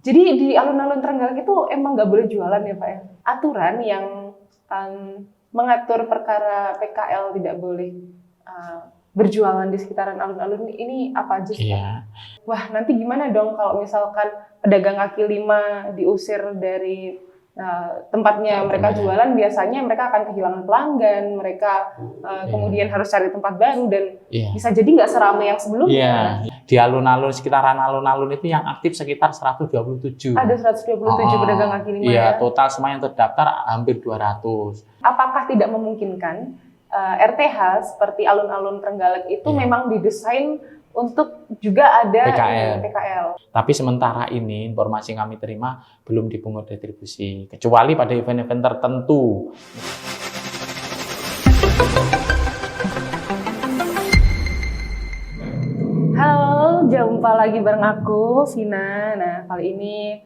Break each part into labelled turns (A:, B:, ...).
A: Jadi di alun-alun Trenggalek itu emang nggak boleh jualan ya Pak ya? Aturan yang mengatur perkara PKL tidak boleh berjualan di sekitaran alun-alun ini apa aja sih?
B: Iya.
A: Wah, nanti gimana dong kalau misalkan pedagang kaki lima diusir dari tempatnya mereka jualan, biasanya mereka akan kehilangan pelanggan, mereka kemudian harus cari tempat baru dan bisa jadi nggak seramai yang sebelumnya.
B: Iya, di alun-alun, sekitaran alun-alun itu yang aktif sekitar 127.
A: Ada 127 pedagang kaki lima
B: iya,
A: ya?
B: total semua yang terdaftar hampir 200.
A: Apakah tidak memungkinkan RTH seperti alun-alun Trenggalek itu memang didesain untuk juga ada PKL.
B: Tapi sementara ini informasi yang kami terima belum dipungut retribusi, kecuali pada event-event tertentu.
A: Halo, jumpa lagi bareng aku, Vina. Nah, kali ini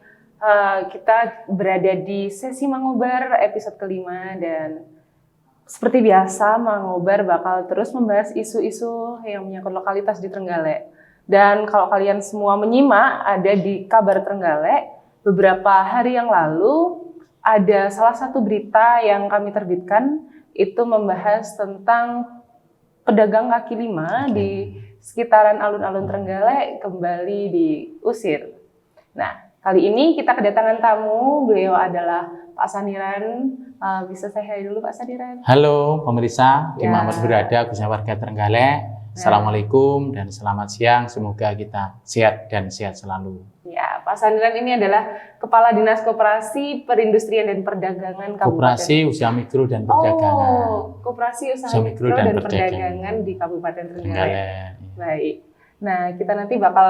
A: kita berada di sesi Mangobar episode kelima dan seperti biasa, Mangobar bakal terus membahas isu-isu yang menyangkut lokalitas di Trenggalek. Dan kalau kalian semua menyimak, ada di Kabar Trenggalek, beberapa hari yang lalu ada salah satu berita yang kami terbitkan, itu membahas tentang pedagang kaki lima di sekitaran alun-alun Trenggalek kembali diusir. Nah, kali ini kita kedatangan tamu, beliau adalah Pak Saniran. Bisa saya hai dulu Pak Saniran.
B: Halo pemirsa, dimanapun berada, khususnya warga Trenggalek. Assalamualaikum dan selamat siang, semoga kita sehat dan sehat selalu.
A: Ya, Pak Saniran ini adalah Kepala Dinas Koperasi Perindustrian dan Perdagangan Kabupaten.
B: Koperasi Usaha Mikro dan Perdagangan.
A: Oh, Koperasi Usaha Mikro dan Perdagangan di Kabupaten Trenggalek. Baik. Nah, kita nanti bakal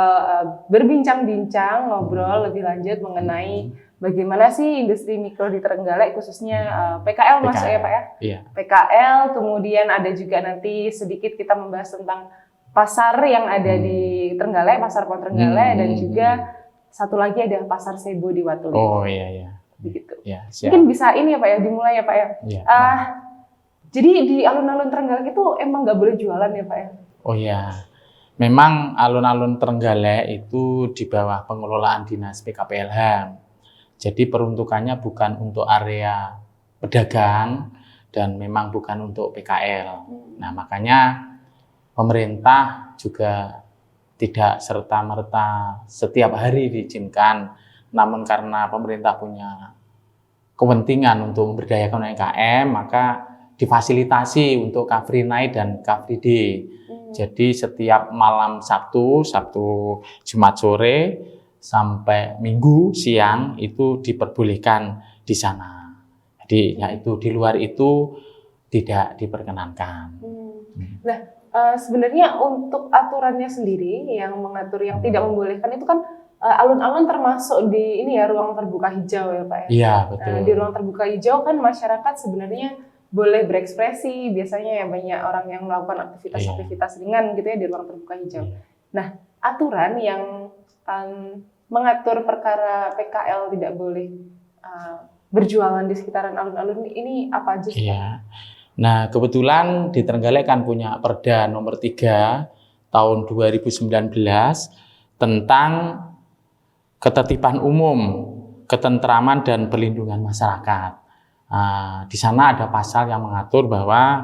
A: berbincang-bincang, ngobrol lebih lanjut mengenai bagaimana sih industri mikro di Trenggalek, khususnya PKL masuk ya Pak ya?
B: Iya.
A: PKL, kemudian ada juga nanti sedikit kita membahas tentang pasar yang ada di Trenggalek, Pasar Pon Trenggalek, dan juga satu lagi ada Pasar Sebo di Watu.
B: Oh iya.
A: Begitu.
B: Ya, siap.
A: Mungkin bisa ini ya Pak ya, dimulai ya Pak ya?
B: Iya.
A: Jadi di alun-alun Trenggalek itu emang nggak boleh jualan ya Pak ya?
B: Oh iya. Memang alun-alun Trenggalek itu di bawah pengelolaan Dinas PKPLH. Jadi peruntukannya bukan untuk area pedagang dan memang bukan untuk PKL. Nah, makanya pemerintah juga tidak serta-merta setiap hari diizinkan. Namun karena pemerintah punya kepentingan untuk memberdayakan UMKM, maka difasilitasi untuk Car Free Night dan Car Free Day. Jadi setiap malam Sabtu, Jumat sore, sampai Minggu siang itu diperbolehkan di sana. Jadi yaitu di luar itu tidak diperkenankan.
A: Nah, sebenarnya untuk aturannya sendiri yang mengatur yang tidak membolehkan itu kan alun-alun termasuk di ini ya ruang terbuka hijau ya Pak ya.
B: Iya, betul.
A: Di ruang terbuka hijau kan masyarakat sebenarnya boleh berekspresi, biasanya ya banyak orang yang melakukan aktivitas ringan gitu ya di ruang terbuka hijau. Nah, aturan yang mengatur perkara PKL tidak boleh berjualan di sekitaran alun-alun ini apa aja sih?
B: Iya. Nah, kebetulan di Trenggalek kan punya Perda nomor 3 tahun 2019 tentang ketertiban umum, ketentraman dan perlindungan masyarakat. Di sana ada pasal yang mengatur bahwa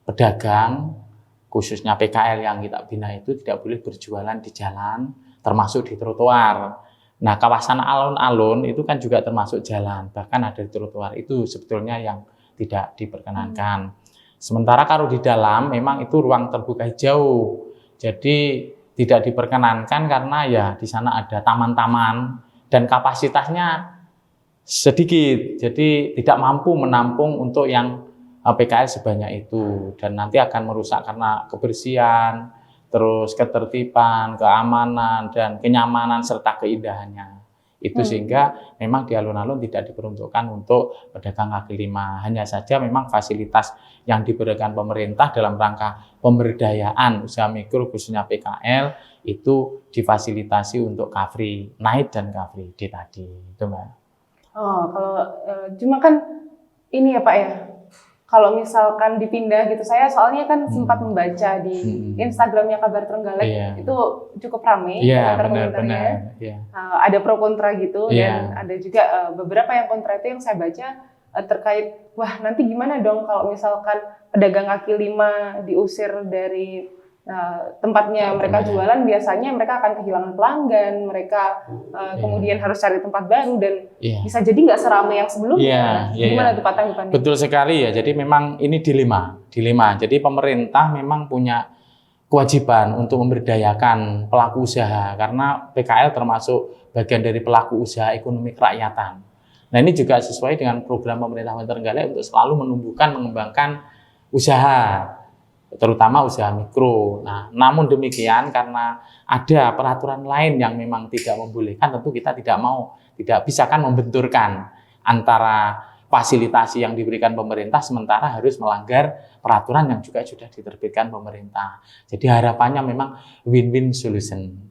B: pedagang, khususnya PKL yang kita bina itu tidak boleh berjualan di jalan, termasuk di trotoar. Nah, kawasan alun-alun itu kan juga termasuk jalan, bahkan ada di trotoar itu sebetulnya yang tidak diperkenankan. Sementara kalau di dalam memang itu ruang terbuka hijau, jadi tidak diperkenankan karena ya di sana ada taman-taman dan kapasitasnya sedikit, jadi tidak mampu menampung untuk yang PKL sebanyak itu dan nanti akan merusak karena kebersihan, terus ketertiban, keamanan dan kenyamanan serta keindahannya. Itu sehingga memang di alun-alun tidak diperuntukkan untuk pedagang kaki lima. Hanya saja memang fasilitas yang diberikan pemerintah dalam rangka pemberdayaan usaha mikro khususnya PKL itu difasilitasi untuk Car Free Night dan Car Free Day tadi. Itu Mbak.
A: Oh, kalau cuma kan ini ya Pak ya, kalau misalkan dipindah gitu, saya soalnya kan sempat membaca di Instagramnya Kabar Trenggalek, itu cukup ramai komentar-komentarnya. Ada pro kontra gitu, dan ada juga beberapa yang kontra itu yang saya baca terkait, wah nanti gimana dong kalau misalkan pedagang kaki lima diusir dari tempatnya mereka jualan, biasanya mereka akan kehilangan pelanggan, mereka kemudian harus cari tempat baru dan bisa jadi nggak seramai yang sebelumnya. Gimana tuh Pak tanggapannya?
B: Betul sekali ya. Jadi memang ini dilema. Jadi pemerintah memang punya kewajiban untuk memberdayakan pelaku usaha karena PKL termasuk bagian dari pelaku usaha ekonomi kerakyatan. Nah ini juga sesuai dengan program pemerintah Kabupaten Trenggalek untuk selalu menumbuhkan, mengembangkan usaha, terutama usaha mikro. Nah, namun demikian karena ada peraturan lain yang memang tidak membolehkan, tentu kita tidak bisa kan membenturkan antara fasilitasi yang diberikan pemerintah sementara harus melanggar peraturan yang juga sudah diterbitkan pemerintah. Jadi harapannya memang win-win solution.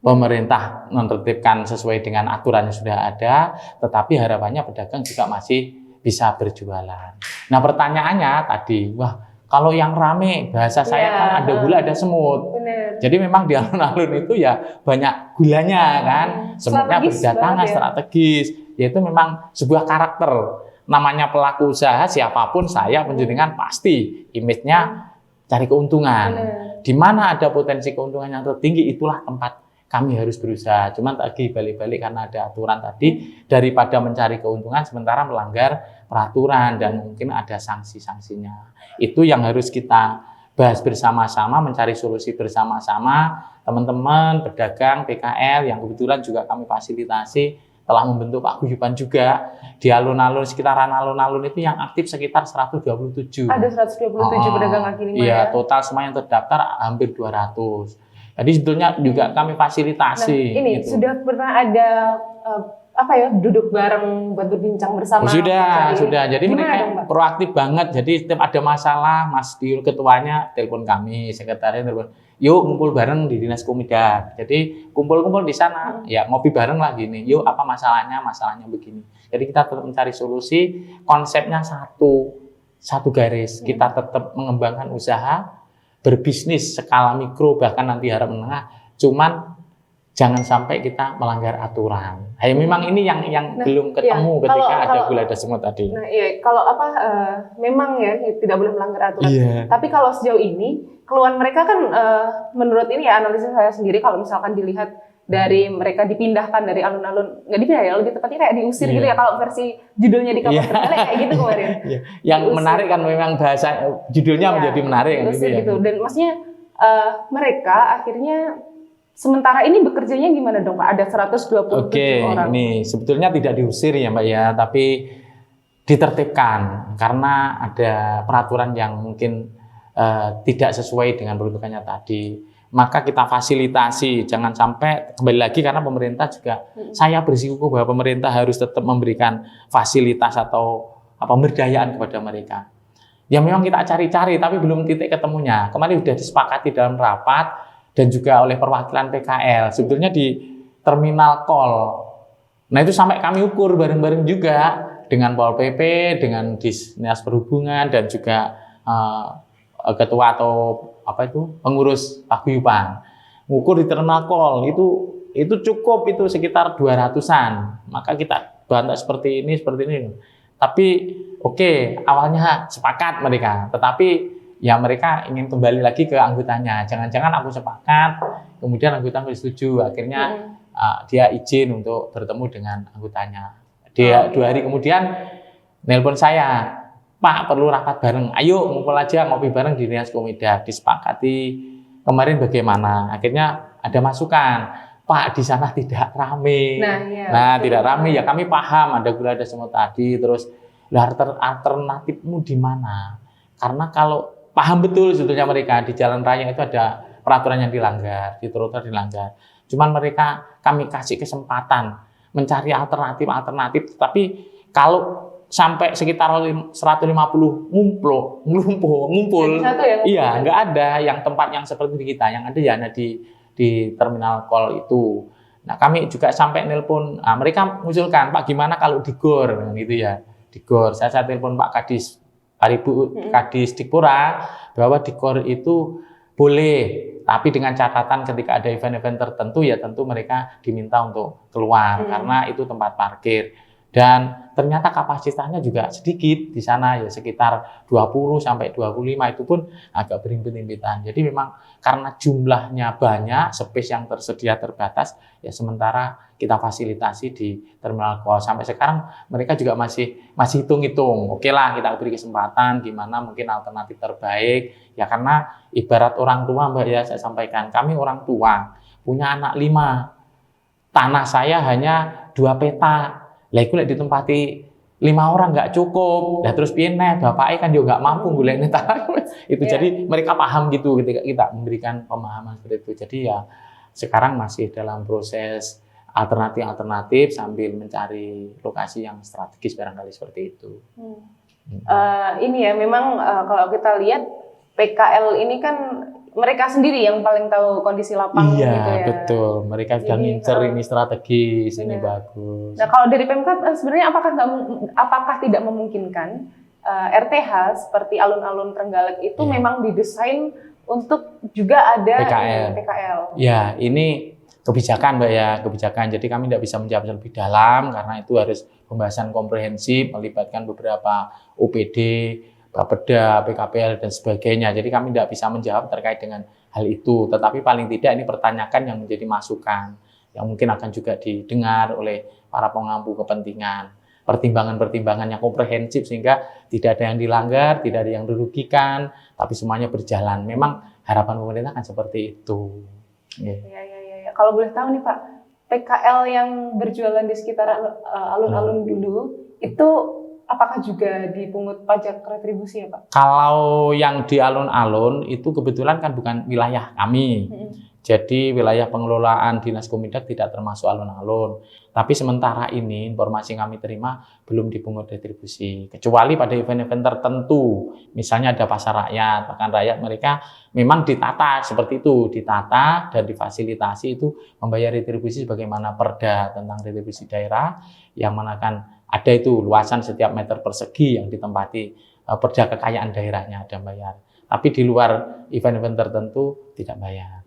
B: Pemerintah menertibkan sesuai dengan aturan yang sudah ada, tetapi harapannya pedagang juga masih bisa berjualan. Nah, pertanyaannya tadi, wah kalau yang rame, bahasa saya kan ada gula, ada semut.
A: Bener.
B: Jadi memang di alun-alun itu ya banyak gulanya kan. Semutnya berdatangan strategis. Yaitu memang sebuah karakter. Namanya pelaku usaha, siapapun saya penjenengan pasti image-nya cari keuntungan. Di mana ada potensi keuntungan yang tertinggi, itulah tempat kami harus berusaha. Cuman tadi balik-balik karena ada aturan tadi, daripada mencari keuntungan sementara melanggar peraturan dan mungkin ada sanksi-sanksinya. Itu yang harus kita bahas bersama-sama, mencari solusi bersama-sama. Teman-teman pedagang PKL yang kebetulan juga kami fasilitasi telah membentuk paguyuban juga di alun-alun, sekitaran alun-alun itu yang aktif sekitar 127.
A: Ada 127 pedagang kaki lima.
B: Iya, total semua yang terdaftar hampir 200. Jadi sebetulnya juga kami fasilitasi.
A: Nah, ini
B: gitu.
A: sudah pernah ada duduk bareng buat berbincang bersama.
B: Sudah. Jadi mereka
A: dong,
B: proaktif banget. Jadi setiap ada masalah, Mas Diul ketuanya telepon kami, sekretariat telepon. Yuk ngumpul bareng di Dinas Kominda. Jadi kumpul-kumpul di sana, ya ngopi bareng lah gini. Yuk apa masalahnya begini. Jadi kita tetap mencari solusi. Konsepnya satu garis. Kita tetap mengembangkan usaha, berbisnis skala mikro bahkan nanti harap menengah, cuman jangan sampai kita melanggar aturan. Memang ini yang belum ketemu ketika ada gula ada semut tadi.
A: Nah iya, kalau memang ya tidak boleh melanggar aturan. Tapi kalau sejauh ini keluhan mereka kan menurut ini ya analisis saya sendiri, kalau misalkan dilihat dari mereka dipindahkan dari alun-alun, nggak dipindah ya, lebih tepatnya kayak diusir gitu ya, kalau versi judulnya di Kabar Trenggalek kayak gitu kemarin.
B: Yang diusir. Menarik kan memang bahasa judulnya menjadi menarik
A: gitu ya. Dan maksudnya mereka akhirnya sementara ini bekerjanya gimana dong Pak? Ada 127 orang.
B: Ini sebetulnya tidak diusir ya Mbak ya, tapi ditertibkan karena ada peraturan yang mungkin tidak sesuai dengan peruntukannya tadi. Maka kita fasilitasi, jangan sampai kembali lagi karena pemerintah juga, saya bersikukuh bahwa pemerintah harus tetap memberikan fasilitas atau pemberdayaan kepada mereka. Ya memang kita cari-cari tapi belum titik ketemunya. Kemarin sudah disepakati dalam rapat dan juga oleh perwakilan PKL sebetulnya di terminal Kol. Nah itu sampai kami ukur bareng-bareng juga dengan Pol PP, dengan Dinas Perhubungan dan juga ketua atau pengurus paguyuban. Ngukur di terminal Kol itu cukup, itu sekitar 200-an. Maka kita bantu seperti ini. Tapi awalnya sepakat mereka, tetapi ya mereka ingin kembali lagi ke anggotanya. Jangan-jangan aku sepakat, kemudian anggota nggak setuju, akhirnya dia izin untuk bertemu dengan anggotanya. Dia 2 hari kemudian nelpon saya, Pak perlu rapat bareng, ayo ngumpul aja ngopi bareng di Dinas Kominda. Disepakati kemarin bagaimana, akhirnya ada masukan, Pak di sana tidak rame. Nah tidak rame ya kami paham ada gula ada semut tadi, terus alternatifmu di mana? Karena kalau paham betul sebetulnya mereka di jalan raya itu ada peraturan yang dilanggar, di trotoar dilanggar. Cuman kami kasih kesempatan mencari alternatif, tapi kalau sampai sekitar 150 ngumpul. Iya, nggak ada yang tempat yang seperti kita, yang ada ya di terminal Kol itu. Nah, kami juga sampai nelpon, mereka mengusulkan, Pak gimana kalau di GOR gitu ya. Di GOR, saya telepon Pak Kadis Paribu Kadis Dikpora bahwa dikor itu boleh, tapi dengan catatan ketika ada event-event tertentu ya tentu mereka diminta untuk keluar karena itu tempat parkir. Dan ternyata kapasitasnya juga sedikit di sana ya sekitar 20 sampai 25 itu pun agak berimpit-impitan. Jadi memang karena jumlahnya banyak, space yang tersedia terbatas ya sementara kita fasilitasi di terminal Kos. Sampai sekarang mereka juga masih hitung-hitung. Oke lah kita beri kesempatan gimana mungkin alternatif terbaik ya karena ibarat orang tua Mbak ya saya sampaikan kami orang tua punya anak 5. Tanah saya hanya 2 peta. Lah iku lek ditempati 5 orang nggak cukup. Lah terus piye neh bapake kan juga nggak mampu golekne tanah. Itu jadi mereka paham gitu ketika kita memberikan pemahaman seperti itu. Jadi ya sekarang masih dalam proses alternatif sambil mencari lokasi yang strategis barangkali seperti itu.
A: Ini ya memang kalau kita lihat PKL ini kan mereka sendiri yang paling tahu kondisi lapangan gitu ya.
B: Iya betul, mereka sudah ngincer ini strategis, ini bagus.
A: Nah kalau dari Pemkab sebenarnya apakah tidak memungkinkan RTH seperti alun-alun Trenggalek itu memang didesain untuk juga ada PKL?
B: Ya ini kebijakan Mbak ya, kebijakan. Jadi kami tidak bisa menjawab lebih dalam karena itu harus pembahasan komprehensif melibatkan beberapa OPD, Bapeda, PKPL dan sebagainya. Jadi kami tidak bisa menjawab terkait dengan hal itu. Tetapi paling tidak ini pertanyakan yang menjadi masukan yang mungkin akan juga didengar oleh para pengampu kepentingan. Pertimbangan-pertimbangan yang komprehensif sehingga tidak ada yang dilanggar, tidak ada yang dirugikan, tapi semuanya berjalan. Memang harapan pemerintah kan seperti itu.
A: Ya. Kalau boleh tahu nih Pak, PKL yang berjualan di sekitar alun-alun dulu itu apakah juga dipungut pajak retribusi ya Pak?
B: Kalau yang di alun-alun itu kebetulan kan bukan wilayah kami. Jadi wilayah pengelolaan Dinas Komindag tidak termasuk alun-alun. Tapi sementara ini informasi yang kami terima belum dipungut retribusi. Kecuali pada event-event tertentu. Misalnya ada pasar rakyat, makan rakyat mereka memang ditata seperti itu. Ditata dan difasilitasi itu membayar retribusi sebagaimana perda tentang retribusi daerah. Yang mana kan ada itu luasan setiap meter persegi yang ditempati perda kekayaan daerahnya ada bayar. Tapi di luar event-event tertentu tidak bayar.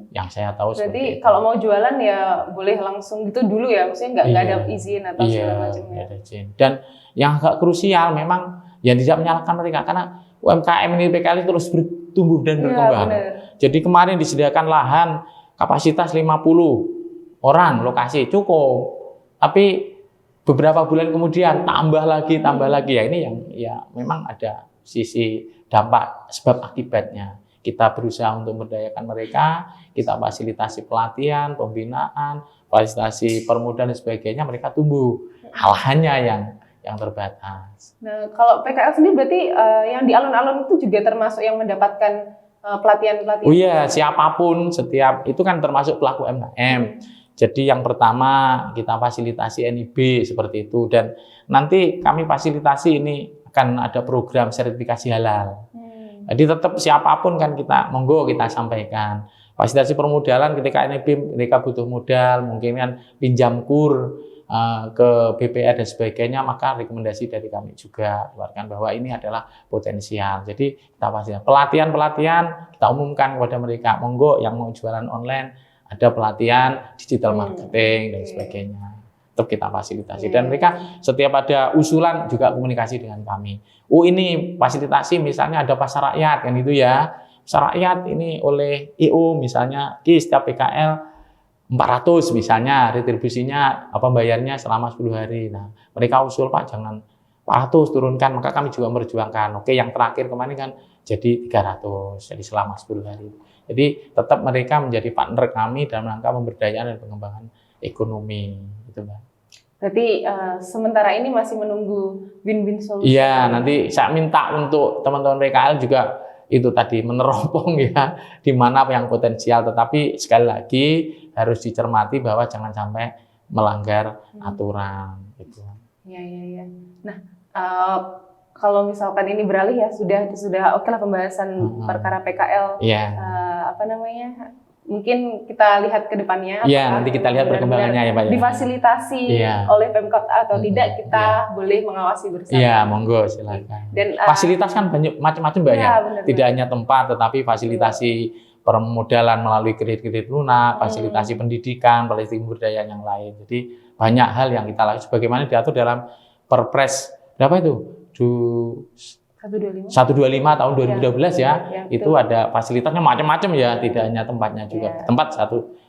B: Yang saya tahu
A: berarti kalau mau jualan ya boleh langsung gitu dulu ya, maksudnya nggak ada izin atau segala macamnya.
B: Ada izin. Dan yang agak krusial memang yang tidak menyalahkan mereka karena UMKM ini PKL terus bertumbuh dan berkembang. Jadi kemarin disediakan lahan kapasitas 50 orang lokasi cukup. Tapi beberapa bulan kemudian tambah lagi ya ini yang ya memang ada sisi dampak sebab akibatnya. Kita berusaha untuk memberdayakan mereka, kita fasilitasi pelatihan, pembinaan, fasilitasi permudahan dan sebagainya, mereka tumbuh. Hal-halnya yang terbatas. Nah,
A: kalau PKL sendiri berarti yang di alun-alun itu juga termasuk yang mendapatkan pelatihan-pelatihan?
B: Oh iya, siapapun setiap itu kan termasuk pelaku UMKM. Jadi yang pertama kita fasilitasi NIB seperti itu dan nanti kami fasilitasi ini akan ada program sertifikasi halal. Jadi tetap siapapun kan kita monggo kita sampaikan. Fasilitasi permodalan ketika NIB mereka butuh modal, mungkin kan pinjam kur ke BPR dan sebagainya, maka rekomendasi dari kami juga keluarkan bahwa ini adalah potensial. Jadi kita pastikan pelatihan kita umumkan kepada mereka, monggo yang mau jualan online ada pelatihan digital marketing dan sebagainya. Tetap kita fasilitasi dan mereka setiap ada usulan juga komunikasi dengan kami. Oh ini fasilitasi misalnya ada pasar rakyat kan itu ya. Pasar rakyat ini oleh IO misalnya setiap PKL 400 misalnya retribusinya apa bayarnya selama 10 hari. Nah, mereka usul Pak jangan 400 turunkan, maka kami juga memperjuangkan. Oke, yang terakhir kemarin kan jadi 300 jadi selama 10 hari. Jadi tetap mereka menjadi partner kami dalam rangka pemberdayaan dan pengembangan ekonomi gitu, Mbak.
A: Berarti sementara ini masih menunggu win-win solusi.
B: Iya, nanti saya minta untuk teman-teman PKL juga itu tadi meneropong ya di mana yang potensial, tetapi sekali lagi harus dicermati bahwa jangan sampai melanggar aturan gitu.
A: Iya. Nah, kalau misalkan ini beralih ya sudah oke lah pembahasan perkara PKL.
B: Iya.
A: mungkin kita lihat ke depannya.
B: Iya,
A: apakah
B: nanti kita lihat
A: benar-benar
B: perkembangannya ya Pak ya.
A: difasilitasi
B: Iya.
A: oleh Pemkot atau tidak, kita
B: Iya.
A: boleh mengawasi bersama.
B: Iya, monggo silakan.
A: Dan
B: Fasilitas kan banyak macam-macam Mbak ya.
A: Iya, benar-benar.
B: Tidak hanya tempat, tetapi fasilitasi permodalan melalui kredit-kredit lunak, fasilitasi pendidikan, fasilitasi pemberdayaan yang lain. Jadi banyak hal yang kita lakukan sebagaimana diatur dalam Perpres berapa itu?
A: 125.
B: 125 tahun 2012 ya.
A: Ya,
B: Itu
A: betul.
B: ada fasilitasnya macam-macam ya, tidak hanya tempatnya juga.
A: Iya.
B: Tempat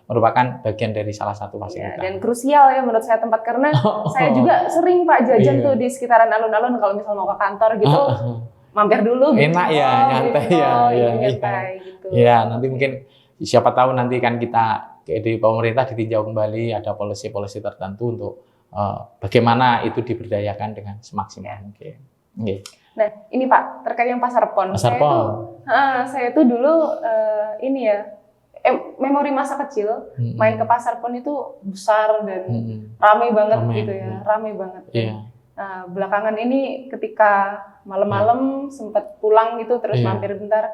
B: merupakan bagian dari salah satu
A: Ya,
B: fasilitas.
A: dan krusial ya menurut saya tempat, karena saya juga sering Pak jajan
B: Iya.
A: tuh di sekitaran alun-alun kalau misal mau ke kantor gitu, mampir dulu gitu.
B: Enak ya, nyantai ya, ya,
A: nyantai gitu.
B: Ya, nanti mungkin siapa tahu nanti kan kita di pemerintah ditinjau kembali ada polisi-polisi tertentu untuk bagaimana itu diberdayakan dengan semaksimal mungkin. Oke.
A: Nah, ini Pak, terkait yang Pasar Pon.
B: Pasar Pon.
A: Saya tuh dulu ini ya, memori masa kecil main ke Pasar Pon itu besar dan ramai banget
B: Ramai,
A: gitu ya,
B: ya.
A: ramai banget.
B: Iya.
A: Nah, belakangan ini ketika malam-malam sempat pulang gitu terus
B: Iya.
A: mampir bentar,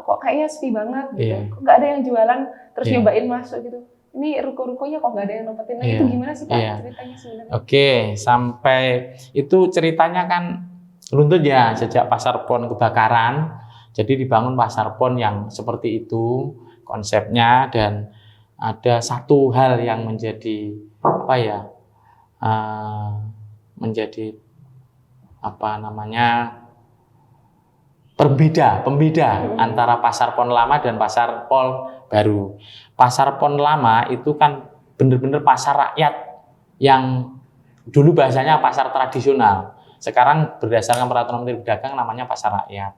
A: kok kayaknya sepi banget gitu.
B: Iya.
A: Kok nggak ada yang jualan, terus
B: Iya.
A: nyobain masuk gitu. Ini ruko-rukonya kok nggak ada yang nempetin. Nah,
B: Iya.
A: itu gimana sih Pak
B: Iya.
A: ceritanya sebenarnya?
B: Oke, sampai itu ceritanya kan runtut ya sejak Pasar Pon kebakaran. Jadi dibangun Pasar Pon yang seperti itu konsepnya, dan ada satu hal yang menjadi apa ya, menjadi apa namanya, pembeda antara Pasar Pon lama dan Pasar Pon baru. Pasar Pon lama itu kan benar-benar pasar rakyat yang dulu bahasanya pasar tradisional. Sekarang berdasarkan peraturan Menteri Pedagang namanya pasar rakyat.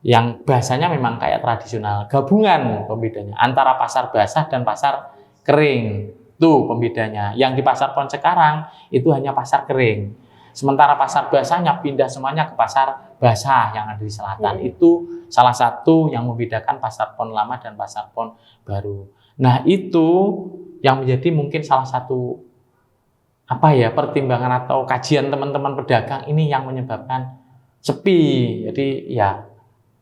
B: Yang bahasanya memang kayak tradisional. Gabungan pembedanya antara pasar basah dan pasar kering. Itu pembedanya. Yang di Pasar Pon sekarang itu hanya pasar kering. Sementara pasar basahnya pindah semuanya ke pasar basah yang ada di selatan. Itu salah satu yang membedakan Pasar Pon lama dan Pasar Pon baru. Nah, itu yang menjadi mungkin salah satu apa ya, pertimbangan atau kajian teman-teman pedagang ini yang menyebabkan sepi. Jadi ya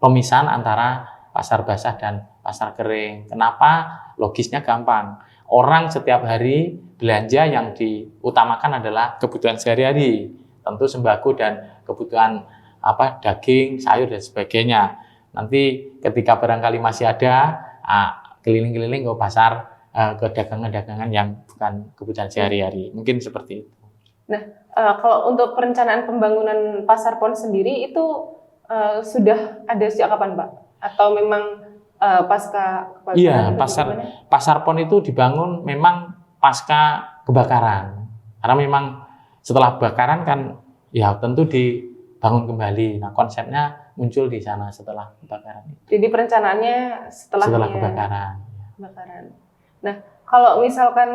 B: pemisahan antara pasar basah dan pasar kering. Kenapa? Logisnya gampang. Orang setiap hari belanja yang diutamakan adalah kebutuhan sehari-hari. Tentu sembako dan kebutuhan apa, daging, sayur dan sebagainya. Nanti ketika barangkali masih ada, keliling-keliling ke pasar, ke dagangan-dagangan yang bukan kebutuhan sehari-hari. Mungkin seperti itu.
A: Nah, kalau untuk perencanaan pembangunan Pasar Pon sendiri itu sudah ada sejak kapan Pak? Atau memang pasca kebakaran?
B: Iya, Pasar Pon itu dibangun memang pasca kebakaran. Karena memang setelah kebakaran kan ya tentu dibangun kembali. Nah, konsepnya muncul di sana setelah kebakaran.
A: Jadi perencanaannya setelah
B: kebakaran.
A: Nah, kalau misalkan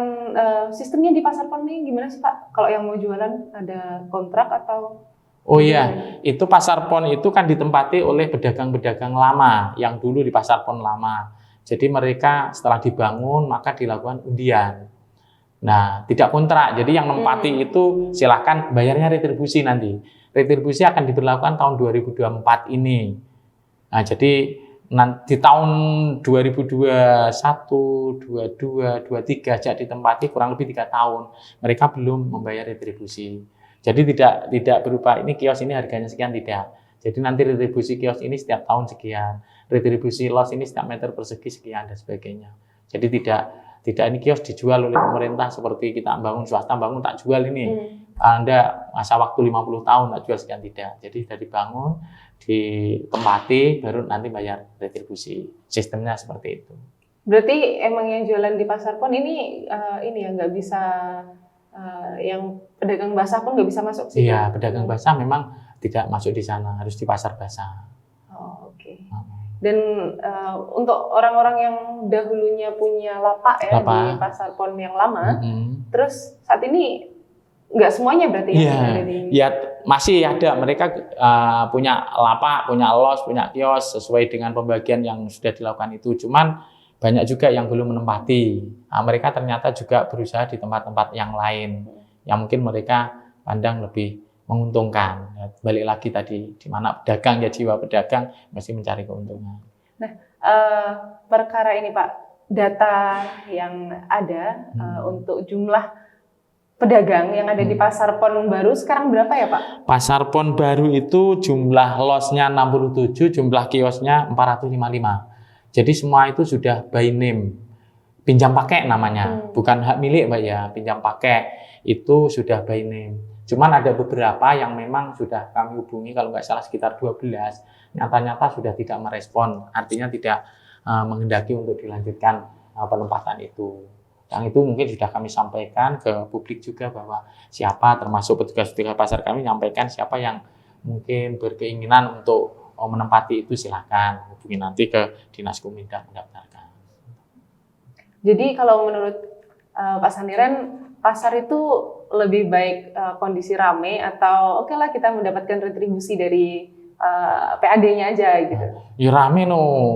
A: sistemnya di Pasar Pon ini gimana sih Pak? Kalau yang mau jualan ada kontrak atau?
B: Oh iya, itu Pasar Pon itu kan ditempati oleh pedagang-pedagang lama yang dulu di Pasar Pon lama. Jadi mereka setelah dibangun maka dilakukan undian. Nah, tidak kontrak. Jadi yang menempati itu silahkan bayarnya retribusi nanti. Retribusi akan diberlakukan tahun 2024 ini. Nah, jadi nanti tahun 2021, 22, 23 sejak ditempati kurang lebih 3 tahun. Mereka belum membayar retribusi. Jadi tidak berupa ini kios ini harganya sekian, tidak. Jadi nanti retribusi kios ini setiap tahun sekian. Retribusi los ini setiap meter persegi sekian dan sebagainya. Jadi tidak ini kios dijual oleh pemerintah seperti kita bangun, swasta bangun tak jual ini. Anda masa waktu 50 tahun tak jual sekian, tidak. Jadi sudah dibangun, ditempati, baru nanti bayar retribusi. Sistemnya seperti itu.
A: Berarti emang yang jualan di Pasar Pon ini ya nggak bisa, yang pedagang basah pun nggak bisa masuk sih?
B: Iya, pedagang basah memang tidak masuk di sana, harus di pasar basah.
A: Oh, oke. Dan untuk orang-orang yang dahulunya punya lapak ya di Pasar Pon yang lama, terus saat ini nggak semuanya berarti
B: ya?
A: Ya,
B: masih ada. Mereka punya lapak, punya los, punya kios sesuai dengan pembagian yang sudah dilakukan itu. Cuman banyak juga yang belum menempati. Nah, mereka ternyata juga berusaha di tempat-tempat yang lain, yang mungkin mereka pandang lebih menguntungkan. Balik lagi tadi, di mana pedagang ya, jiwa pedagang mesti mencari keuntungan.
A: Nah, perkara ini Pak, data yang ada untuk jumlah pedagang yang ada di Pasar Pon baru sekarang berapa ya Pak?
B: Pasar Pon baru itu jumlah losnya 67, jumlah kiosnya 455. Jadi semua itu sudah by name, pinjam pakai namanya, bukan hak milik Mbak ya, pinjam pakai itu sudah by name. Cuman ada beberapa yang memang sudah kami hubungi, kalau nggak salah sekitar 12, nyata-nyata sudah tidak merespon, artinya tidak menghendaki untuk dilanjutkan penempatan itu. Yang itu mungkin sudah kami sampaikan ke publik juga bahwa siapa termasuk petugas-petugas pasar kami menyampaikan siapa yang mungkin berkeinginan untuk menempati itu silakan hubungi nanti ke Dinas Kominda mendaftarkan.
A: Jadi kalau menurut Pak Sandiran, pasar itu lebih baik kondisi ramai atau oke lah kita mendapatkan retribusi dari PAD-nya aja gitu?
B: Ya rame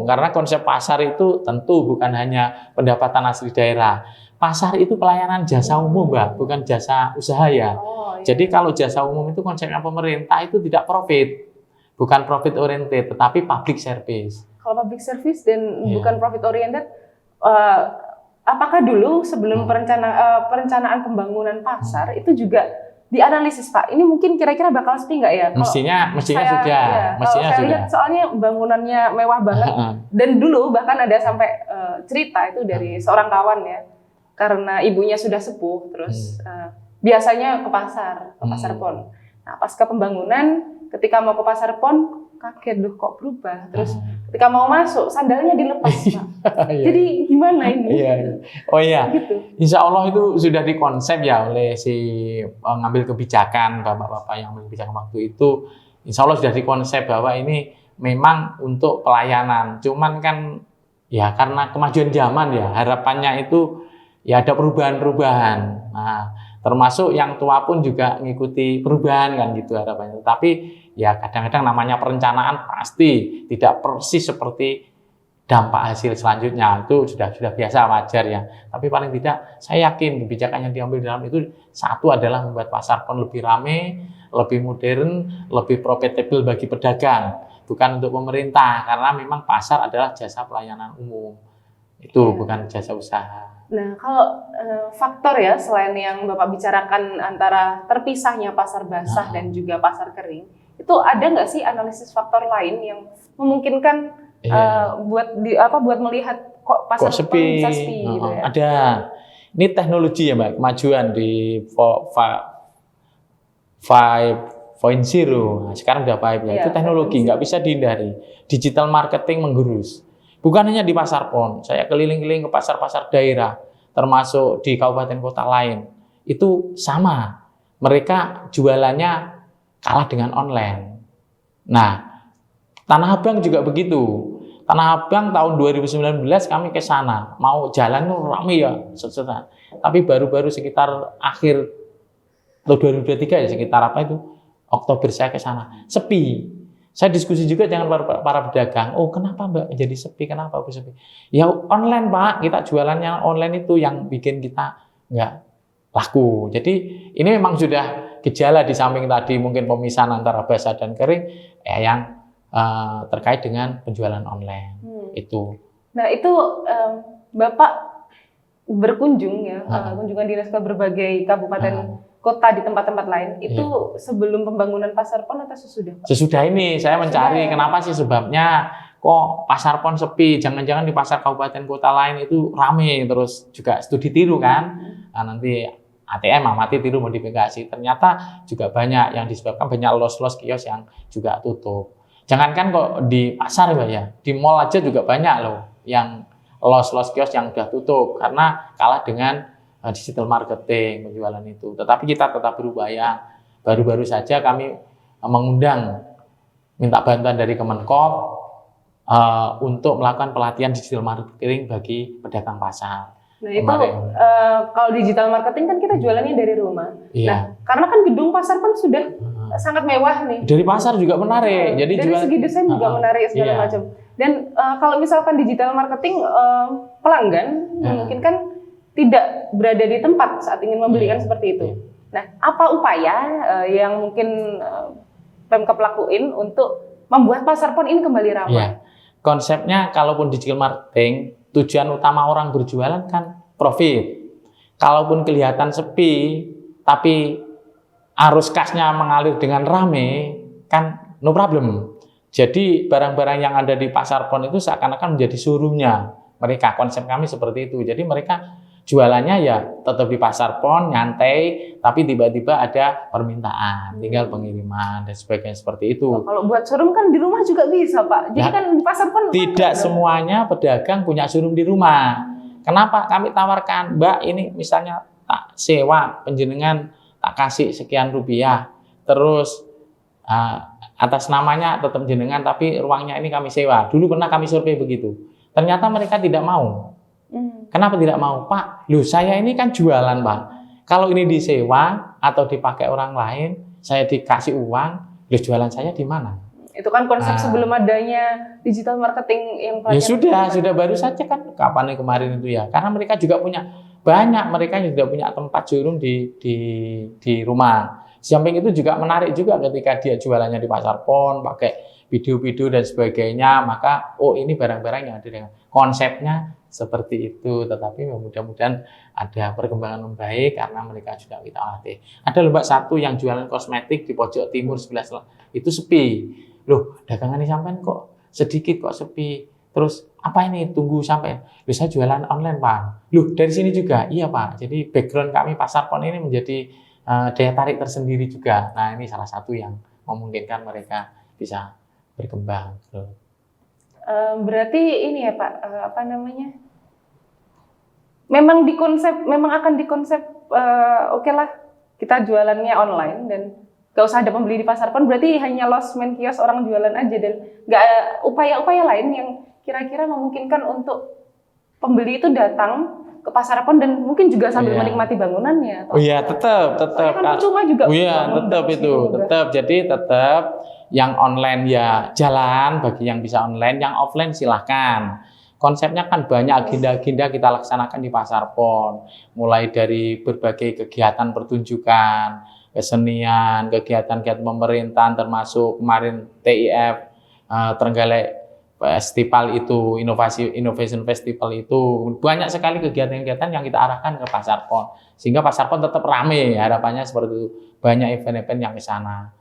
B: karena konsep pasar itu tentu bukan hanya pendapatan asli daerah. Pasar itu pelayanan jasa umum, Mbak, bukan jasa usaha ya.
A: Oh, iya.
B: Jadi kalau jasa umum itu konsepnya pemerintah itu tidak profit, bukan profit oriented, tetapi public service.
A: Kalau public service dan bukan profit oriented, apakah dulu sebelum perencanaan pembangunan pasar itu juga dianalisis Pak? Ini mungkin kira-kira bakal sepi nggak ya?
B: Mestinya sudah.
A: Ya,
B: mestinya
A: saya
B: sudah.
A: lihat soalnya bangunannya mewah banget dan dulu bahkan ada sampai cerita itu dari seorang kawan ya. Karena ibunya sudah sepuh, terus biasanya ke pasar Pon. Nah, pasca pembangunan, ketika mau ke Pasar Pon, kaget loh kok berubah. Terus ketika mau masuk, sandalnya dilepas, Pak. Jadi gimana ini?
B: Oh iya,
A: Gitu.
B: Insya Allah itu sudah dikonsep ya oleh si ngambil kebijakan, bapak-bapak yang mengambil kebijakan waktu itu. Insya Allah sudah dikonsep bahwa ini memang untuk pelayanan. Cuman kan ya karena kemajuan zaman ya, harapannya itu ya ada perubahan-perubahan. Nah, termasuk yang tua pun juga mengikuti perubahan kan gitu harapannya. Tapi ya kadang-kadang namanya perencanaan pasti tidak persis seperti dampak hasil selanjutnya. Itu sudah biasa, wajar ya. Tapi paling tidak saya yakin kebijakan yang diambil dalam itu satu adalah membuat pasar pon lebih ramai, lebih modern, lebih profitable bagi pedagang, bukan untuk pemerintah karena memang pasar adalah jasa pelayanan umum. Itu bukan jasa usaha.
A: Nah, kalau faktor ya selain yang Bapak bicarakan antara terpisahnya pasar basah dan juga pasar kering, itu ada nggak sih analisis faktor lain yang memungkinkan buat melihat kok pasar
B: kok sepi.
A: bisa sepi gitu ya?
B: Ada. Ini teknologi ya Mbak, kemajuan di 5.0. Nah, sekarang udah 5 ya. Itu teknologi, nggak bisa dihindari. Digital marketing menggurus. Bukan hanya di Pasar Pon, saya keliling-keliling ke pasar-pasar daerah, termasuk di kabupaten kota lain. Itu sama, mereka jualannya kalah dengan online. Nah, Tanah Abang juga begitu. Tanah Abang tahun 2019 kami ke sana, mau jalan tuh ramai ya, tapi baru-baru sekitar akhir tahun 2023 ya, sekitar apa itu, Oktober saya ke sana, sepi. Saya diskusi juga dengan para pedagang. Oh, kenapa Mbak jadi sepi? Kenapa Bu sepi? Ya online Pak, kita jualannya online itu yang bikin kita nggak laku. Jadi ini memang sudah gejala di samping tadi mungkin pemisahan antara basah dan kering, yang terkait dengan penjualan online itu.
A: Nah itu Bapak berkunjung ya, kunjungan dinas ke berbagai kabupaten kota di tempat-tempat lain, itu sebelum pembangunan Pasar Pon atau sesudah?
B: Sesudah ini saya mencari kenapa sih sebabnya kok Pasar Pon sepi, jangan-jangan di pasar kabupaten kota lain itu ramai, terus juga studi tiru kan, nah, nanti ATM amati tiru modifikasi, ternyata juga banyak yang disebabkan banyak los-los kios yang juga tutup. Jangankan kok di pasar Mbak ya, di mall aja juga banyak loh yang los-los kios yang udah tutup karena kalah dengan digital marketing, penjualan itu. Tetapi kita tetap berupaya. Baru-baru saja kami mengundang, minta bantuan dari Kemenkop untuk melakukan pelatihan digital marketing bagi pedagang pasar.
A: Nah itu kalau digital marketing kan kita jualannya dari rumah.
B: Iya.
A: Nah karena kan gedung pasar pun sudah sangat mewah nih.
B: Dari pasar juga menarik. Jadi
A: dari segi desain juga menarik segala macam. Dan kalau misalkan digital marketing pelanggan mungkin kan tidak berada di tempat saat ingin membelikan seperti itu. Nah, apa upaya yang mungkin Pemkab lakuin untuk membuat Pasar Pon ini kembali ramai?
B: Ya. Konsepnya kalaupun digital marketing tujuan utama orang berjualan kan profit. Kalaupun kelihatan sepi, tapi arus kasnya mengalir dengan rame, kan no problem. Jadi barang-barang yang ada di pasar pon itu seakan-akan menjadi showroom-nya mereka. Konsep kami seperti itu. Jadi mereka jualannya ya tetap di pasar pon, nyantai, tapi tiba-tiba ada permintaan, tinggal pengiriman dan sebagainya seperti itu.
A: Kalau buat showroom kan di rumah juga bisa, Pak. Jadi
B: Nah,
A: kan di pasar pon
B: tidak semuanya pedagang punya showroom di rumah. Kenapa kami tawarkan, Mbak, ini misalnya tak sewa penjenengan, tak kasih sekian rupiah, terus atas namanya tetap jenengan, tapi ruangnya ini kami sewa. Dulu pernah kami survei begitu. Ternyata mereka tidak mau. Kenapa tidak mau? Pak, loh saya ini kan jualan, Pak. Kalau ini disewa atau dipakai orang lain, saya dikasih uang, loh jualan saya di mana?
A: Itu kan konsep sebelum adanya digital marketing yang
B: ya sudah baru saja kan kapan kemarin itu ya. Karena mereka juga punya banyak, mereka juga punya tempat showroom di rumah. Samping itu juga menarik juga ketika dia jualannya di pasar pon, pakai video-video dan sebagainya, maka ini barang-barang yang ada dengan konsepnya seperti itu. Tetapi mudah-mudahan ada perkembangan membaik karena mereka juga kita latih. Ada lomba satu yang jualan kosmetik di pojok timur sebelah itu sepi. Loh, dagangan ini sampean kok sedikit kok sepi. Terus apa ini? Tunggu sampai. Bisa jualan online, Pak. Loh, dari sini juga. Iya, Pak. Jadi background kami pasar pon ini menjadi daya tarik tersendiri juga. Nah, ini salah satu yang memungkinkan mereka bisa berkembang.
A: Berarti ini ya, Pak, apa namanya? Memang akan dikonsep oke lah kita jualannya online dan gak usah ada pembeli di pasar pon, berarti hanya losmen kios orang jualan aja dan gak ada upaya-upaya lain yang kira-kira memungkinkan untuk pembeli itu datang ke pasar pon dan mungkin juga sambil menikmati bangunannya.
B: Oh iya, tetap.
A: Kan cuma juga.
B: Oh iya, tetap itu, tetap. Jadi tetap yang online ya jalan bagi yang bisa online, yang offline silahkan. Konsepnya kan banyak agenda-agenda kita laksanakan di pasar pon, mulai dari berbagai kegiatan pertunjukan, kesenian, kegiatan-kegiatan pemerintahan, termasuk kemarin TIF Trenggalek Festival itu, Innovation Festival itu, banyak sekali kegiatan-kegiatan yang kita arahkan ke pasar pon, sehingga pasar pon tetap ramai. Harapannya seperti itu, banyak event-event yang ke sana.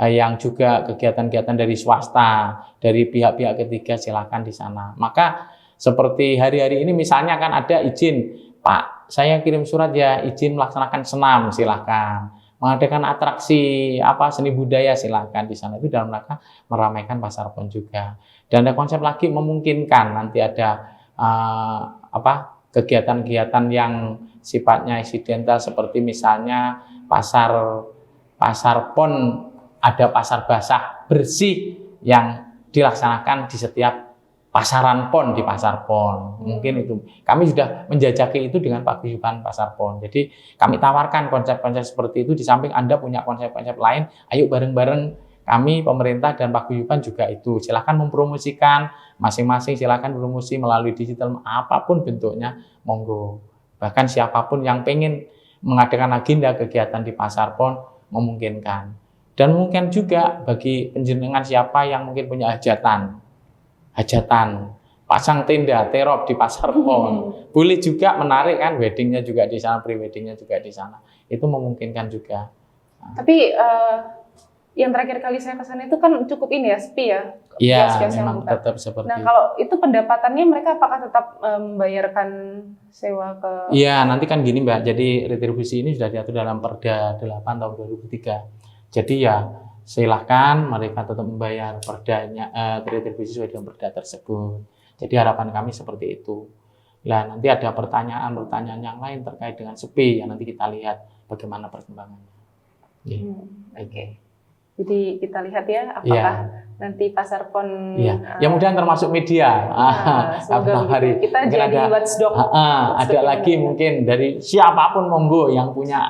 B: Yang juga kegiatan-kegiatan dari swasta, dari pihak-pihak ketiga silakan di sana. Maka seperti hari-hari ini misalnya kan ada izin, Pak, saya kirim surat ya, izin melaksanakan senam, silahkan. Mengadakan atraksi seni budaya, silahkan di sana. Itu dalam rangka meramaikan pasar pon juga. Dan ada konsep lagi memungkinkan nanti ada kegiatan-kegiatan yang sifatnya insidental seperti misalnya pasar pon, ada pasar basah bersih yang dilaksanakan di setiap pasaran pon di pasar pon. Mungkin itu. Kami sudah menjajaki itu dengan paguyuban pasar pon. Jadi kami tawarkan konsep-konsep seperti itu di samping Anda punya konsep-konsep lain, ayo bareng-bareng kami pemerintah dan paguyuban juga itu. Silakan mempromosikan masing-masing, silakan promosi melalui digital apapun bentuknya, monggo. Bahkan siapapun yang pengen mengadakan agenda kegiatan di pasar pon memungkinkan. Dan mungkin juga bagi penjenengan siapa yang mungkin punya hajatan, pasang tenda, terop di pasar pon. Boleh juga menarik kan, weddingnya juga di sana, pre-weddingnya juga di sana. Itu memungkinkan juga.
A: Tapi yang terakhir kali saya ke sana itu kan cukup ini ya, sepi ya.
B: Iya, memang tetap seperti itu.
A: Nah, kalau itu pendapatannya mereka apakah tetap membayarkan sewa ke...
B: Iya, nanti kan gini Mbak, jadi retribusi ini sudah diatur dalam Perda 8 tahun 2003. Jadi ya silahkan mereka tetap membayar perdanya, retribusi sesuai dengan perda tersebut. Jadi harapan kami seperti itu. Nah, nanti ada pertanyaan yang lain terkait dengan sepi, ya nanti kita lihat bagaimana perkembangannya.
A: Oke. Jadi kita lihat ya apakah nanti pasar pon.
B: Ya mudah-mudahan termasuk media.
A: Semoga kita jadi watchdog.
B: Ada lagi mungkin dari siapapun monggo yang punya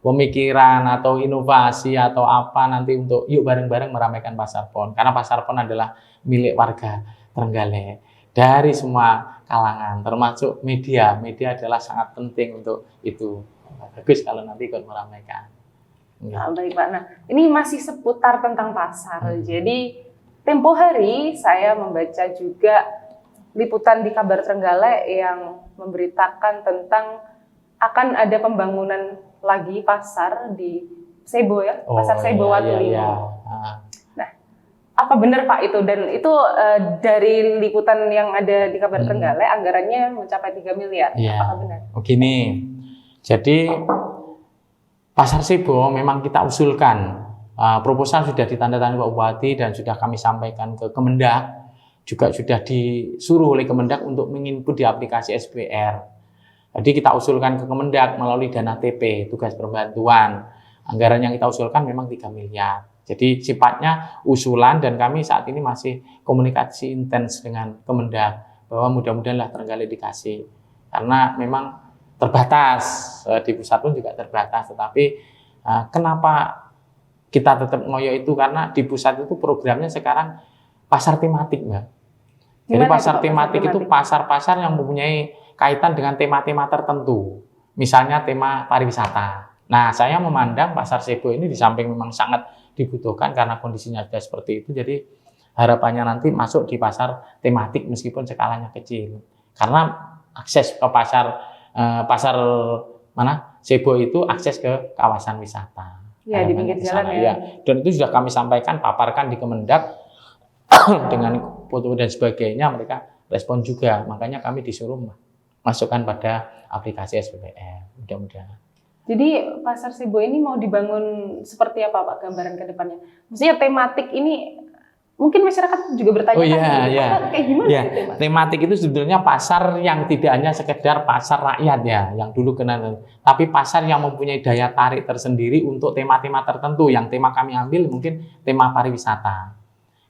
B: pemikiran atau inovasi atau apa nanti untuk yuk bareng-bareng meramaikan pasar pon. Karena pasar pon adalah milik warga Trenggalek dari semua kalangan, termasuk media. Media adalah sangat penting untuk itu. Bagus kalau nanti ikut meramaikan.
A: Baik Pak. Nah, ini masih seputar tentang pasar. Jadi tempo hari saya membaca juga liputan di Kabar Trenggalek yang memberitakan tentang akan ada pembangunan lagi pasar di Sebo ya, pasar Sebo Watu Limo. Nah, apa benar Pak itu? Dan itu dari liputan yang ada di Kabar Trenggalek anggarannya mencapai 3 miliar. Apakah benar?
B: Begini, jadi pasar Sebo memang kita usulkan. Proposal sudah ditandatangani Pak Bupati dan sudah kami sampaikan ke Kemendak. Juga sudah disuruh oleh Kemendak untuk menginput di aplikasi SPR. Jadi kita usulkan ke Kemendak melalui dana TP, tugas perbantuan. Anggaran yang kita usulkan memang 3 miliar. Jadi sifatnya usulan dan kami saat ini masih komunikasi intens dengan Kemendak bahwa mudah-mudahanlah Trenggalek dikasih. Karena memang terbatas, di pusat pun juga terbatas. Tetapi kenapa kita tetap ngoyo itu? Karena di pusat itu programnya sekarang pasar tematik, Mbak. Jadi pasar tematik itu pasar-pasar yang mempunyai kaitan dengan tema-tema tertentu. Misalnya tema pariwisata. Nah, saya memandang pasar Sebo ini di samping memang sangat dibutuhkan karena kondisinya sudah seperti itu. Jadi harapannya nanti masuk di pasar tematik meskipun skalanya kecil. Karena akses ke pasar mana Sebo itu akses ke kawasan wisata.
A: Ya, di pinggir jalan ya.
B: Dan itu sudah kami sampaikan, paparkan di Kemendak dengan foto dan sebagainya, mereka respon juga. Makanya kami disuruh masukkan pada aplikasi SPR. Mudah-mudahan.
A: Jadi pasar Sebo ini mau dibangun seperti apa Pak gambaran ke depannya? Maksudnya tematik ini mungkin masyarakat juga bertanya kayak gimana sih
B: tematik itu sebetulnya pasar yang tidak hanya sekedar pasar rakyat ya, yang dulu kenal, tapi pasar yang mempunyai daya tarik tersendiri untuk tema-tema tertentu. Yang tema kami ambil mungkin tema pariwisata.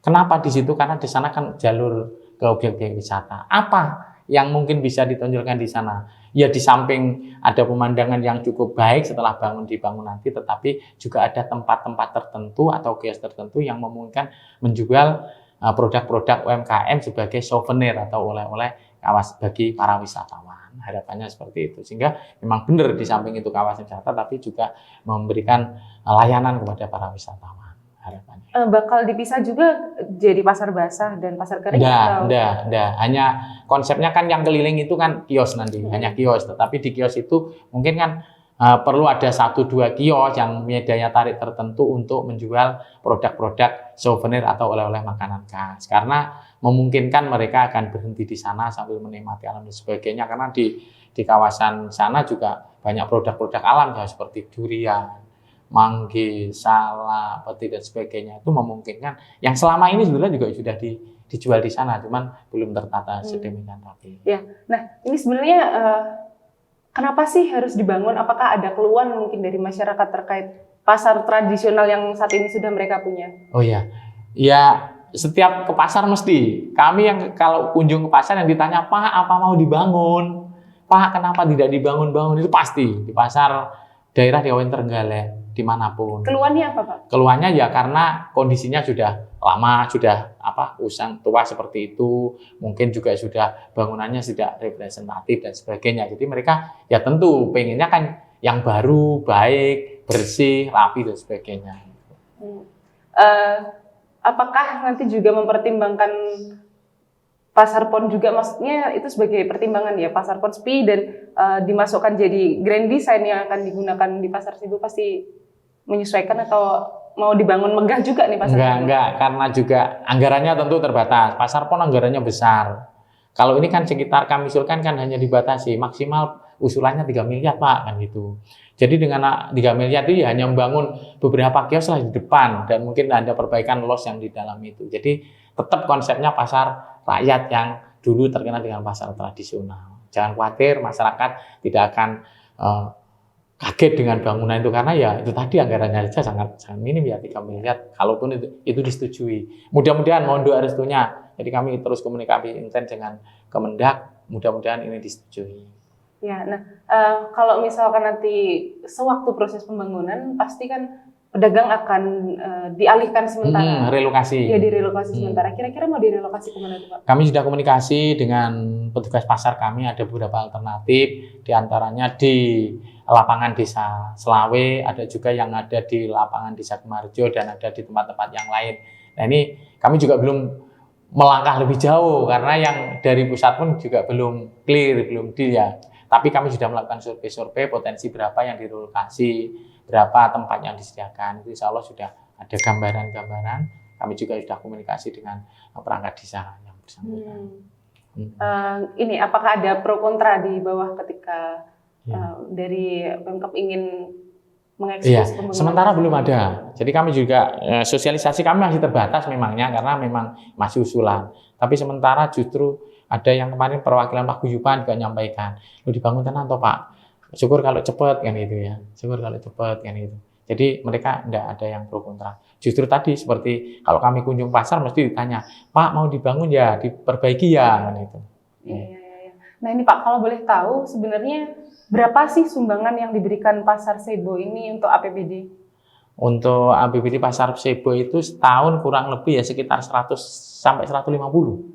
B: Kenapa di situ? Karena di sana kan jalur ke objek-objek wisata. Apa yang mungkin bisa ditonjolkan di sana? Ya di samping ada pemandangan yang cukup baik setelah dibangun nanti, tetapi juga ada tempat-tempat tertentu atau kios tertentu yang memungkinkan menjual produk-produk UMKM sebagai souvenir atau oleh-oleh bagi para wisatawan. Harapannya seperti itu. Sehingga memang benar di samping itu kawasan wisata, tapi juga memberikan layanan kepada para wisatawan. Harapannya.
A: Bakal dipisah juga jadi pasar basah dan pasar kering?
B: Enggak. Hanya konsepnya kan yang keliling itu kan kios nanti, hanya kios. Tetapi di kios itu mungkin kan perlu ada 1-2 kios yang punya daya tarik tertentu untuk menjual produk-produk souvenir atau oleh-oleh makanan khas. Karena memungkinkan mereka akan berhenti di sana sambil menikmati alam dan sebagainya. Karena di kawasan sana juga banyak produk-produk alam ya, seperti durian, mangga, salak, peti dan sebagainya. Itu memungkinkan yang selama ini sebenarnya juga sudah dijual di sana, cuman belum tertata sedemikian rapi.
A: Ya, nah ini sebenarnya kenapa sih harus dibangun? Apakah ada keluhan mungkin dari masyarakat terkait pasar tradisional yang saat ini sudah mereka punya?
B: Oh iya, ya setiap ke pasar mesti kami yang kalau kunjung ke pasar yang ditanya, Pak apa mau dibangun? Pak kenapa tidak dibangun-bangun? Itu pasti di pasar daerah di Kabupaten Trenggalek dimanapun.
A: Keluhannya apa Pak?
B: Keluhannya ya karena kondisinya sudah lama, sudah usang tua seperti itu, mungkin juga sudah bangunannya tidak representatif dan sebagainya. Jadi mereka ya tentu pengennya kan yang baru, baik, bersih, rapi dan sebagainya.
A: Apakah nanti juga mempertimbangkan pasar pon juga, maksudnya itu sebagai pertimbangan ya, pasar pon sepi dan dimasukkan jadi grand design yang akan digunakan di pasar Sebo pasti menyesuaikan atau mau dibangun megah juga nih pasar?
B: Enggak, karena juga anggarannya tentu terbatas. Pasar pon anggarannya besar. Kalau ini kan sekitar kami usulkan kan hanya dibatasi, maksimal usulannya 3 miliar Pak, kan gitu. Jadi dengan 3 miliar itu ya hanya membangun beberapa kios lah di depan dan mungkin ada perbaikan los yang di dalam itu. Jadi tetap konsepnya pasar rakyat yang dulu terkenal dengan pasar tradisional. Jangan khawatir, masyarakat tidak akan kaget dengan bangunan itu karena ya itu tadi anggarannya saja sangat minim ya 3 miliar. Kalaupun itu disetujui, mudah-mudahan mohon doa restunya. Jadi kami terus komunikasi intens dengan Kemendak, mudah-mudahan ini disetujui.
A: Ya, nah kalau misalkan nanti sewaktu proses pembangunan pasti kan pedagang akan dialihkan sementara.
B: Relokasi.
A: Ya, direlokasi sementara. Kira-kira mau direlokasi kemana tuh Pak?
B: Kami sudah komunikasi dengan petugas pasar kami, ada beberapa alternatif, diantaranya di lapangan desa Selawe, ada juga yang ada di lapangan desa Kemarjo dan ada di tempat-tempat yang lain. Nah ini kami juga belum melangkah lebih jauh karena yang dari pusat pun juga belum clear, belum deal ya. Tapi kami sudah melakukan survei-survei potensi berapa yang direlokasi, berapa tempat yang disediakan. Itu insya Allah sudah ada gambaran-gambaran. Kami juga sudah komunikasi dengan perangkat desa yang bersangkutan.
A: Ini apakah ada pro kontra di bawah ketika dari Pemkab ingin mengekspos pembangunan?
B: Sementara belum ada. Jadi kami juga sosialisasi kami masih terbatas memangnya karena memang masih usulan. Tapi sementara justru ada yang kemarin perwakilan paguyuban juga nyampaikan, lu dibangun tenan toh Pak. Syukur kalau cepat kan gitu ya. Syukur kalau cepat kan gitu. Jadi mereka enggak ada yang pro kontra. Justru tadi seperti kalau kami kunjung pasar mesti ditanya, Pak mau dibangun ya, diperbaiki ya kan itu.
A: Iya. Nah ini Pak, kalau boleh tahu sebenarnya berapa sih sumbangan yang diberikan Pasar Sebo ini untuk APBD?
B: Untuk APBD Pasar Sebo itu setahun kurang lebih ya sekitar 100 sampai 150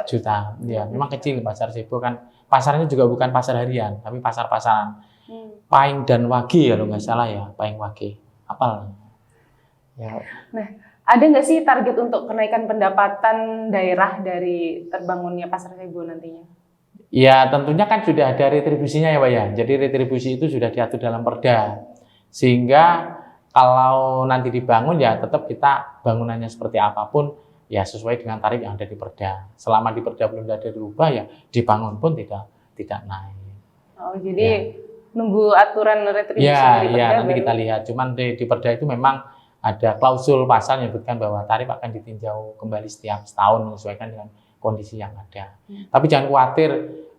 B: juta. Ya, memang kecil Pasar Sebo kan. Pasarnya juga bukan pasar harian, tapi pasar-pasaran. Paing dan Wage kalau nggak salah ya, Paing Wage. Apal. Ya.
A: Nah, ada nggak sih target untuk kenaikan pendapatan daerah dari terbangunnya Pasar Sebo nantinya?
B: Ya tentunya kan sudah ada retribusinya ya Pak ya. Jadi retribusi itu sudah diatur dalam perda. Sehingga kalau nanti dibangun ya tetap kita bangunannya seperti apapun ya sesuai dengan tarif yang ada di perda. Selama di perda belum ada diubah ya dibangun pun tidak naik.
A: Oh jadi nunggu aturan retribusi dari perda?
B: Ya nanti kita lihat. Cuman di perda itu memang ada klausul pasal yang menyebutkan bahwa tarif akan ditinjau kembali setiap setahun menyesuaikan dengan kondisi yang ada. Tapi jangan khawatir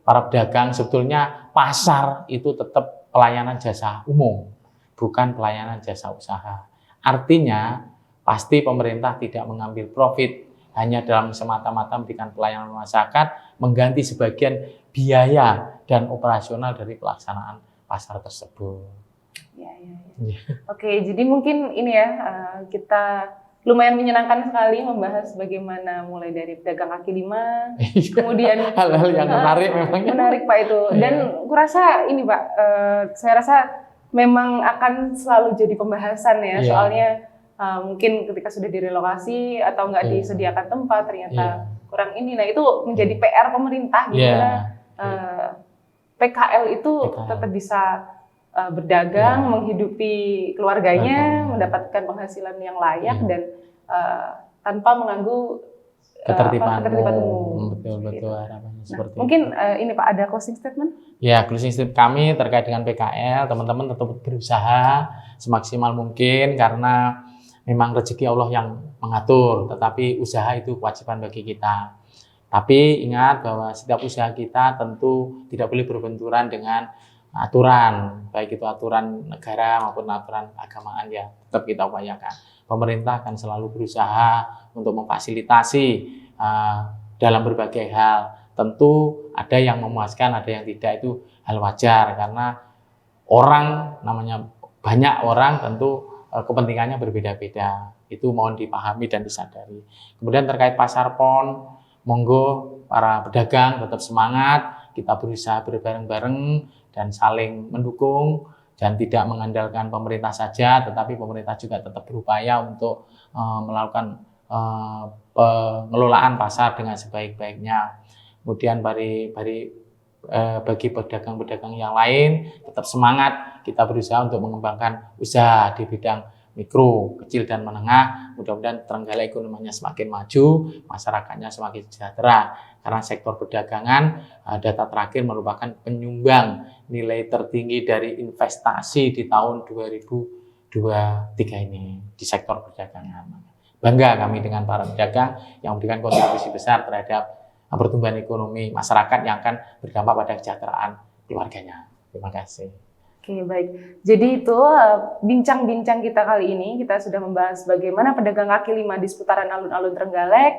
B: para pedagang, sebetulnya pasar itu tetap pelayanan jasa umum, bukan pelayanan jasa usaha. Artinya pasti pemerintah tidak mengambil profit hanya dalam semata-mata memberikan pelayanan masyarakat, mengganti sebagian biaya dan operasional dari pelaksanaan pasar tersebut.
A: Ya. Oke, jadi mungkin ini ya kita lumayan menyenangkan sekali membahas bagaimana mulai dari pedagang kaki lima, kemudian
B: hal-hal yang menarik memang.
A: Menarik Pak itu. Dan kurasa ini Pak, saya rasa memang akan selalu jadi pembahasan ya, soalnya mungkin ketika sudah direlokasi atau nggak disediakan tempat ternyata kurang ini. Nah itu menjadi PR pemerintah gimana PKL itu tetap bisa berdagang, menghidupi keluarganya, mendapatkan penghasilan yang layak dan tanpa mengganggu ketertiban umum.
B: Betul harapannya seperti
A: mungkin ini Pak ada closing statement?
B: Ya, closing statement kami terkait dengan PKL, teman-teman tetap berusaha semaksimal mungkin karena memang rezeki Allah yang mengatur, tetapi usaha itu kewajiban bagi kita. Tapi ingat bahwa setiap usaha kita tentu tidak boleh berbenturan dengan aturan, baik itu aturan negara maupun aturan keagamaan ya, tetap kita upayakan. Pemerintah akan selalu berusaha untuk memfasilitasi dalam berbagai hal. Tentu ada yang memuaskan, ada yang tidak, itu hal wajar karena orang namanya banyak orang tentu kepentingannya berbeda-beda. Itu mohon dipahami dan disadari. Kemudian terkait pasar pon, monggo para pedagang tetap semangat, kita berusaha berbareng-bareng dan saling mendukung dan tidak mengandalkan pemerintah saja, tetapi pemerintah juga tetap berupaya untuk melakukan pengelolaan pasar dengan sebaik-baiknya. Kemudian bagi pedagang-pedagang yang lain tetap semangat, kita berusaha untuk mengembangkan usaha di bidang mikro, kecil dan menengah. Mudah-mudahan Trenggalek ekonominya semakin maju, masyarakatnya semakin sejahtera. Karena sektor perdagangan data terakhir merupakan penyumbang nilai tertinggi dari investasi di tahun 2023 ini di sektor perdagangan. Bangga kami dengan para pedagang yang memberikan kontribusi besar terhadap pertumbuhan ekonomi masyarakat yang akan berdampak pada kesejahteraan keluarganya. Terima kasih.
A: Oke, baik. Jadi itu bincang-bincang kita kali ini, kita sudah membahas bagaimana pedagang kaki lima di seputaran alun-alun Trenggalek,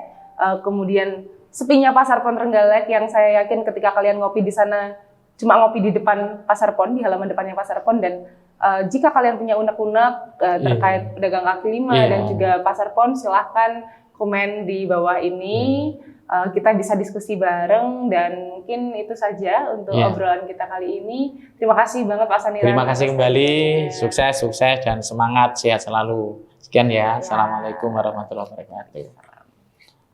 A: kemudian sepinya Pasar Pon Trenggalek yang saya yakin ketika kalian ngopi di sana cuma ngopi di depan Pasar Pon, di halaman depannya Pasar Pon, dan jika kalian punya unek-unek terkait pedagang kaki lima dan juga Pasar Pon, silahkan komen di bawah ini. Kita bisa diskusi bareng dan mungkin itu saja untuk obrolan kita kali ini. Terima kasih banget Pak Saniran.
B: Terima kasih kembali, sukses dan semangat, sehat selalu. Sekian ya. Assalamualaikum warahmatullahi wabarakatuh.